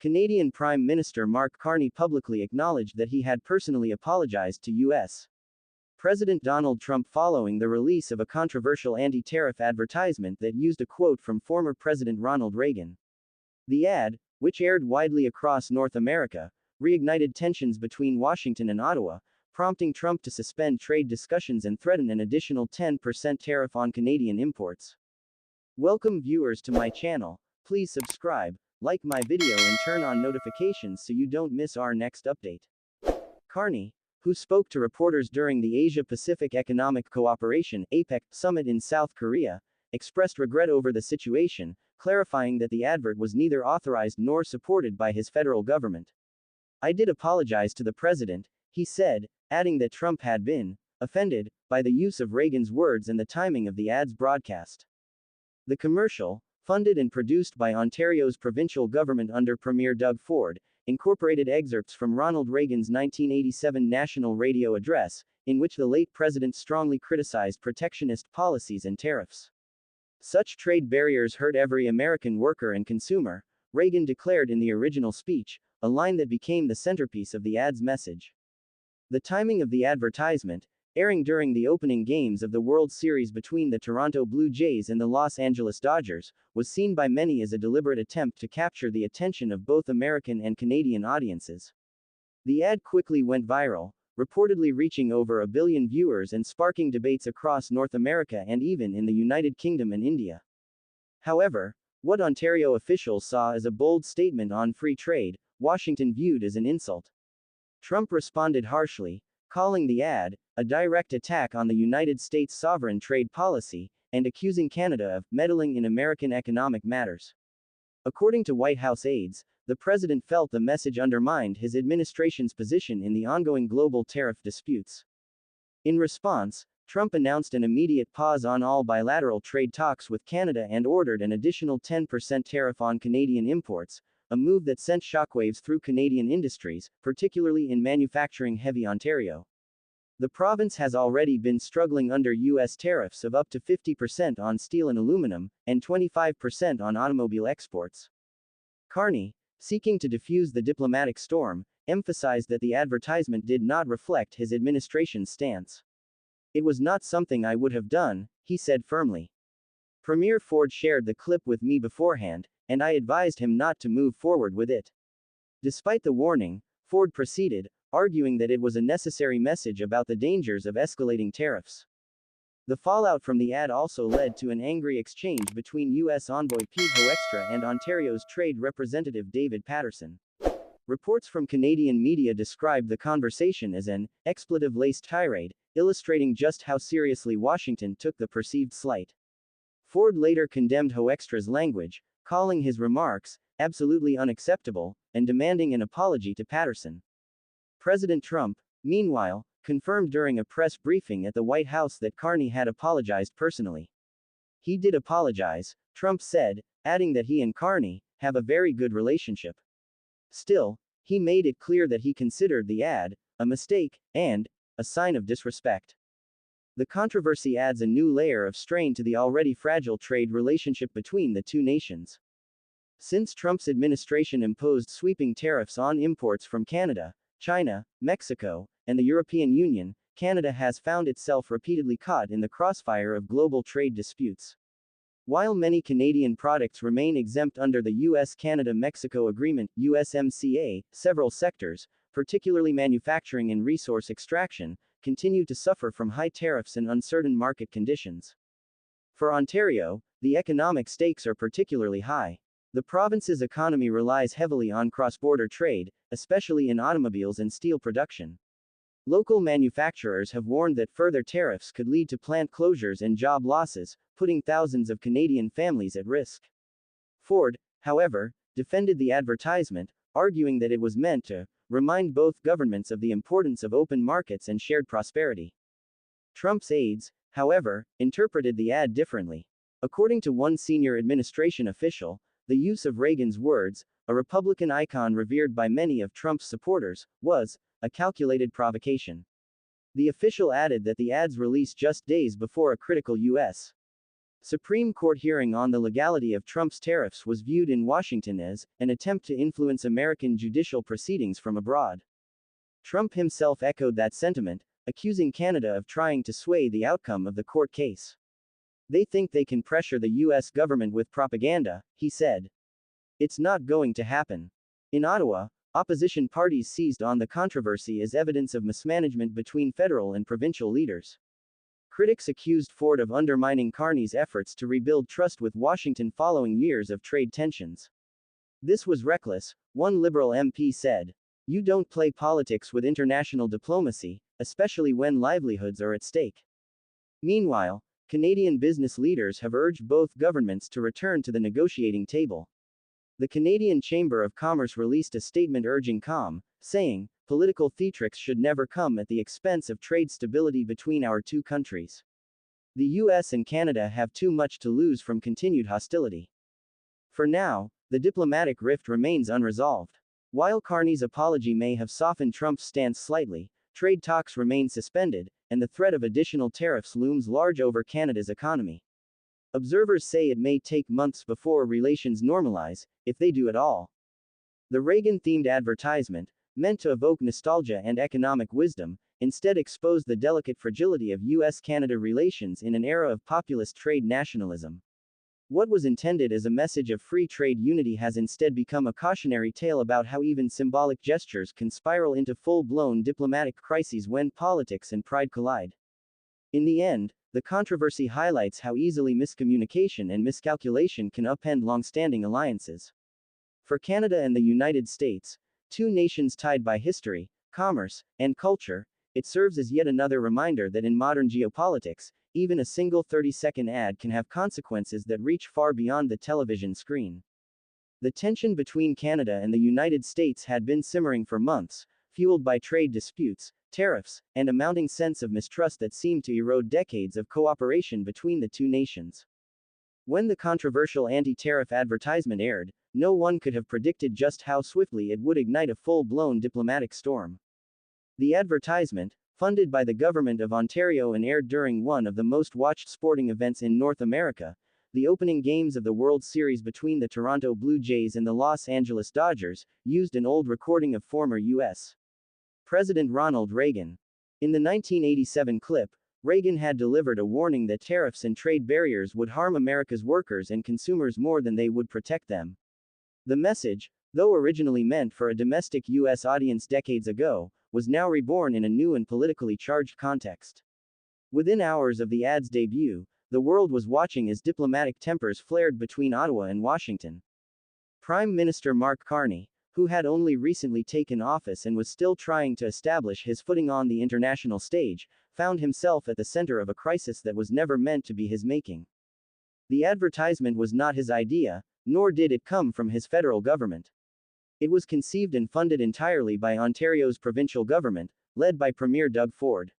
Canadian Prime Minister Mark Carney publicly acknowledged that he had personally apologized to U.S. President Donald Trump following the release of a controversial anti-tariff advertisement that used a quote from former President Ronald Reagan. The ad, which aired widely across North America, reignited tensions between Washington and Ottawa, prompting Trump to suspend trade discussions and threaten an additional 10% tariff on Canadian imports. Welcome viewers to my channel. Please subscribe, like my video and turn on notifications so you don't miss our next update. Carney, who spoke to reporters during the Asia-Pacific Economic Cooperation (APEC) summit in South Korea, expressed regret over the situation, clarifying that the advert was neither authorized nor supported by his federal government. "I did apologize to the president," he said, adding that Trump had been offended by the use of Reagan's words and the timing of the ad's broadcast. The commercial, funded and produced by Ontario's provincial government under Premier Doug Ford, incorporated excerpts from Ronald Reagan's 1987 national radio address, in which the late president strongly criticized protectionist policies and tariffs. "Such trade barriers hurt every American worker and consumer," Reagan declared in the original speech, a line that became the centerpiece of the ad's message. The timing of the advertisement, airing during the opening games of the World Series between the Toronto Blue Jays and the Los Angeles Dodgers, was seen by many as a deliberate attempt to capture the attention of both American and Canadian audiences. The ad quickly went viral, reportedly reaching over 1 billion viewers and sparking debates across North America and even in the United Kingdom and India. However, what Ontario officials saw as a bold statement on free trade, Washington viewed as an insult. Trump responded harshly, calling the ad a direct attack on the United States' sovereign trade policy, and accusing Canada of meddling in American economic matters. According to White House aides, the president felt the message undermined his administration's position in the ongoing global tariff disputes. In response, Trump announced an immediate pause on all bilateral trade talks with Canada and ordered an additional 10% tariff on Canadian imports, a move that sent shockwaves through Canadian industries, particularly in manufacturing-heavy Ontario. The province has already been struggling under U.S. tariffs of up to 50% on steel and aluminum, and 25% on automobile exports. Carney, seeking to defuse the diplomatic storm, emphasized that the advertisement did not reflect his administration's stance. "It was not something I would have done," he said firmly. Premier Ford shared the clip with me beforehand, and I advised him not to move forward with it. Despite the warning, Ford proceeded, arguing that it was a necessary message about the dangers of escalating tariffs. The fallout from the ad also led to an angry exchange between U.S. envoy Pete Hoekstra and Ontario's trade representative David Patterson. Reports from Canadian media described the conversation as an expletive-laced tirade, illustrating just how seriously Washington took the perceived slight. Ford later condemned Hoekstra's language, calling his remarks absolutely unacceptable, and demanding an apology to Patterson. President Trump, meanwhile, confirmed during a press briefing at the White House that Carney had apologized personally. "He did apologize," Trump said, adding that he and Carney have a very good relationship. Still, he made it clear that he considered the ad a mistake and a sign of disrespect. The controversy adds a new layer of strain to the already fragile trade relationship between the two nations. Since Trump's administration imposed sweeping tariffs on imports from Canada, China, Mexico, and the European Union, Canada has found itself repeatedly caught in the crossfire of global trade disputes. While many Canadian products remain exempt under the US-Canada-Mexico Agreement, USMCA, several sectors, particularly manufacturing and resource extraction, continue to suffer from high tariffs and uncertain market conditions. For Ontario, the economic stakes are particularly high. The province's economy relies heavily on cross-border trade, especially in automobiles and steel production. Local manufacturers have warned that further tariffs could lead to plant closures and job losses, putting thousands of Canadian families at risk. Ford, however, defended the advertisement, arguing that it was meant to remind both governments of the importance of open markets and shared prosperity. Trump's aides, however, interpreted the ad differently. According to one senior administration official, the use of Reagan's words, a Republican icon revered by many of Trump's supporters, was a calculated provocation. The official added that the ad's release just days before a critical U.S. Supreme Court hearing on the legality of Trump's tariffs was viewed in Washington as an attempt to influence American judicial proceedings from abroad. Trump himself echoed that sentiment, accusing Canada of trying to sway the outcome of the court case. They think they can pressure the US government with propaganda, he said. It's not going to happen. In Ottawa, opposition parties seized on the controversy as evidence of mismanagement between federal and provincial leaders. Critics accused Ford of undermining Carney's efforts to rebuild trust with Washington following years of trade tensions. This was reckless, one Liberal MP said. You don't play politics with international diplomacy, especially when livelihoods are at stake. Meanwhile, Canadian business leaders have urged both governments to return to the negotiating table. The Canadian Chamber of Commerce released a statement urging calm, saying, political theatrics should never come at the expense of trade stability between our two countries. The US and Canada have too much to lose from continued hostility. For now, the diplomatic rift remains unresolved. While Carney's apology may have softened Trump's stance slightly, trade talks remain suspended, and the threat of additional tariffs looms large over Canada's economy. Observers say it may take months before relations normalize, if they do at all. The Reagan-themed advertisement, meant to evoke nostalgia and economic wisdom, instead exposed the delicate fragility of US-Canada relations in an era of populist trade nationalism. What was intended as a message of free trade unity has instead become a cautionary tale about how even symbolic gestures can spiral into full-blown diplomatic crises when politics and pride collide. In the end, the controversy highlights how easily miscommunication and miscalculation can upend long-standing alliances. For Canada and the United States, two nations tied by history, commerce, and culture, it serves as yet another reminder that in modern geopolitics, even a single 30-second ad can have consequences that reach far beyond the television screen. The tension between Canada and the United States had been simmering for months, fueled by trade disputes, tariffs, and a mounting sense of mistrust that seemed to erode decades of cooperation between the two nations. When the controversial anti-tariff advertisement aired, no one could have predicted just how swiftly it would ignite a full-blown diplomatic storm. The advertisement, funded by the government of Ontario and aired during one of the most watched sporting events in North America, the opening games of the World Series between the Toronto Blue Jays and the Los Angeles Dodgers, used an old recording of former U.S. President Ronald Reagan. In the 1987 clip, Reagan had delivered a warning that tariffs and trade barriers would harm America's workers and consumers more than they would protect them. The message, though originally meant for a domestic U.S. audience decades ago, was now reborn in a new and politically charged context. Within hours of the ad's debut, the world was watching as diplomatic tempers flared between Ottawa and Washington. Prime Minister Mark Carney, who had only recently taken office and was still trying to establish his footing on the international stage, found himself at the center of a crisis that was never meant to be his making. The advertisement was not his idea, nor did it come from his federal government. It was conceived and funded entirely by Ontario's provincial government, led by Premier Doug Ford.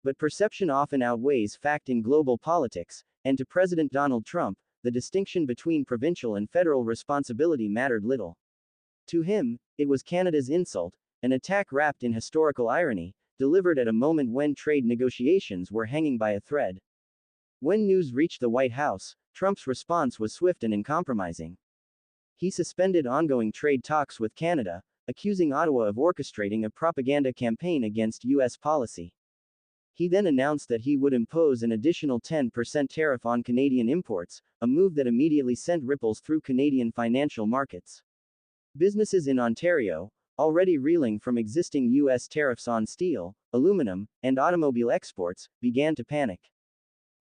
But perception often outweighs fact in global politics, and to President Donald Trump, the distinction between provincial and federal responsibility mattered little. To him, it was Canada's insult, an attack wrapped in historical irony, delivered at a moment when trade negotiations were hanging by a thread. When news reached the White House, Trump's response was swift and uncompromising. He suspended ongoing trade talks with Canada, accusing Ottawa of orchestrating a propaganda campaign against U.S. policy. He then announced that he would impose an additional 10% tariff on Canadian imports, a move that immediately sent ripples through Canadian financial markets. Businesses in Ontario, already reeling from existing U.S. tariffs on steel, aluminum, and automobile exports, began to panic.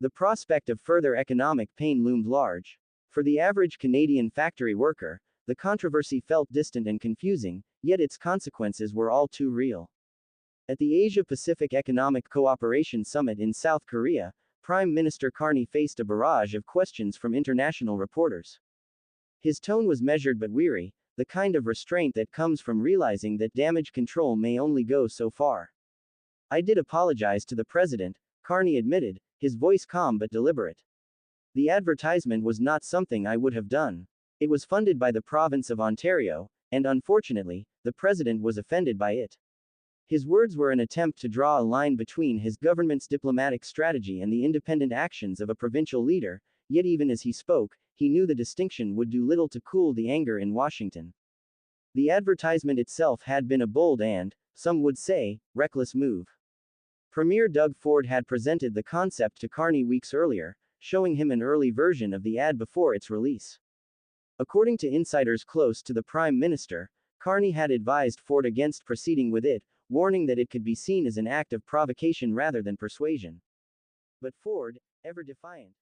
The prospect of further economic pain loomed large. For the average Canadian factory worker, the controversy felt distant and confusing, yet its consequences were all too real. At the Asia-Pacific Economic Cooperation Summit in South Korea, Prime Minister Carney faced a barrage of questions from international reporters. His tone was measured but weary, the kind of restraint that comes from realizing that damage control may only go so far. "I did apologize to the president," Carney admitted, his voice calm but deliberate. "The advertisement was not something I would have done. It was funded by the province of Ontario, and unfortunately, the president was offended by it." His words were an attempt to draw a line between his government's diplomatic strategy and the independent actions of a provincial leader, yet even as he spoke, he knew the distinction would do little to cool the anger in Washington. The advertisement itself had been a bold and, some would say, reckless move. Premier Doug Ford had presented the concept to Carney weeks earlier, showing him an early version of the ad before its release. According to insiders close to the Prime Minister, Carney had advised Ford against proceeding with it, warning that it could be seen as an act of provocation rather than persuasion. But Ford, ever defiant,